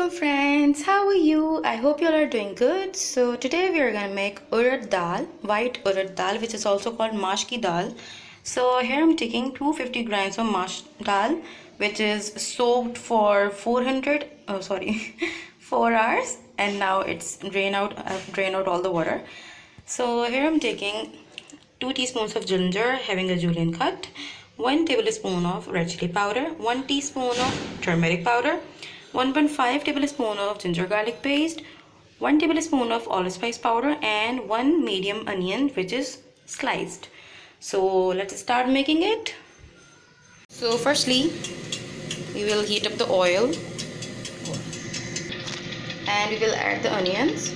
Hello friends, how are you? I hope you all are doing good. So today we are gonna make urad dal, white urad dal, which is also called mash ki dal. So here I'm taking 250 grams of mash dal, which is soaked for 4 hours, and now it's drain out all the water. So here I'm taking 2 teaspoons of ginger having a julienne cut, 1 tablespoon of red chili powder, 1 teaspoon of turmeric powder, 1.5 tablespoon of ginger garlic paste, 1 tablespoon of allspice powder, and 1 medium onion which is sliced. So let's start making it. So firstly we will heat up the oil and we will add the onions.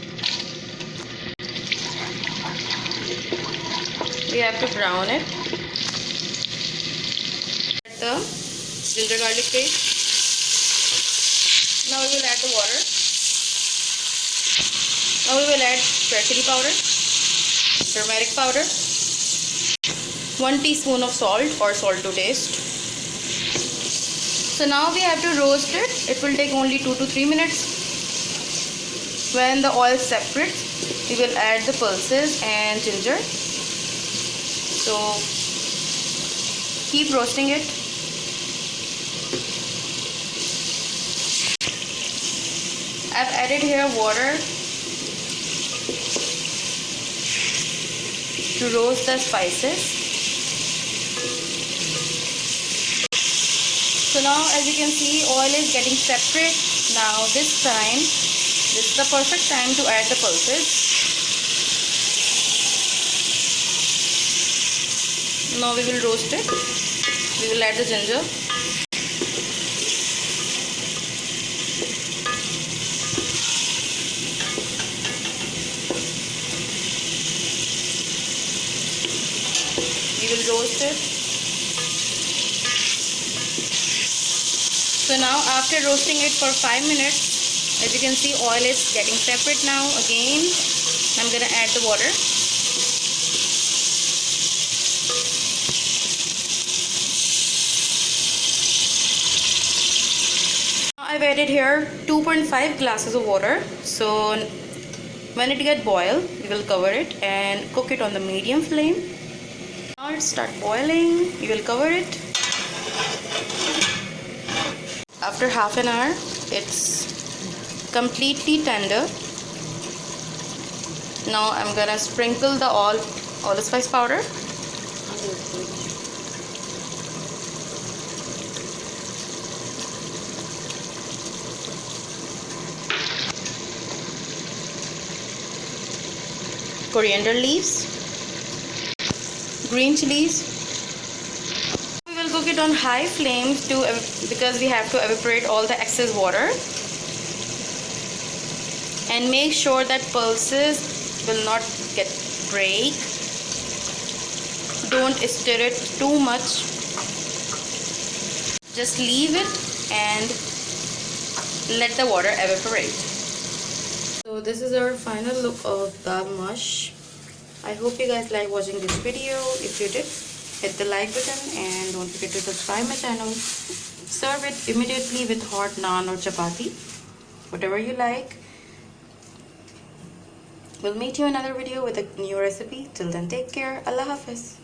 We have to brown it. Add the ginger garlic paste. Now we will add the water. Now we will add red chili powder, turmeric powder, 1 teaspoon of salt or salt to taste. So now we have to roast it. It will take only 2 to 3 minutes. When the oil separates, we will add the pulses and ginger. So keep roasting it. I've added here water to roast the spices. So now as you can see, oil is getting separate. Now this is the perfect time to add the pulses. Now we will roast it. We will add the ginger. We will roast it. So now after roasting it for 5 minutes, as you can see, oil is getting separate now. Again, I'm gonna add the water. I've added here 2.5 glasses of water. So when it gets boiled, we will cover it and cook it on the medium flame. Now it start boiling, we will cover it. After half an hour, it's completely tender. Now I'm gonna sprinkle the allspice powder. Coriander leaves, green chilies. We will cook it on high flame because we have to evaporate all the excess water. And make sure that pulses will not break. Don't stir it too much. Just leave it and let the water evaporate. So this is our final look of dal mush. I hope you guys like watching this video. If you did, hit the like button and don't forget to subscribe my channel. Serve it immediately with hot naan or chapati, whatever you like. We'll meet you in another video with a new recipe. Till then, take care. Allah Hafiz.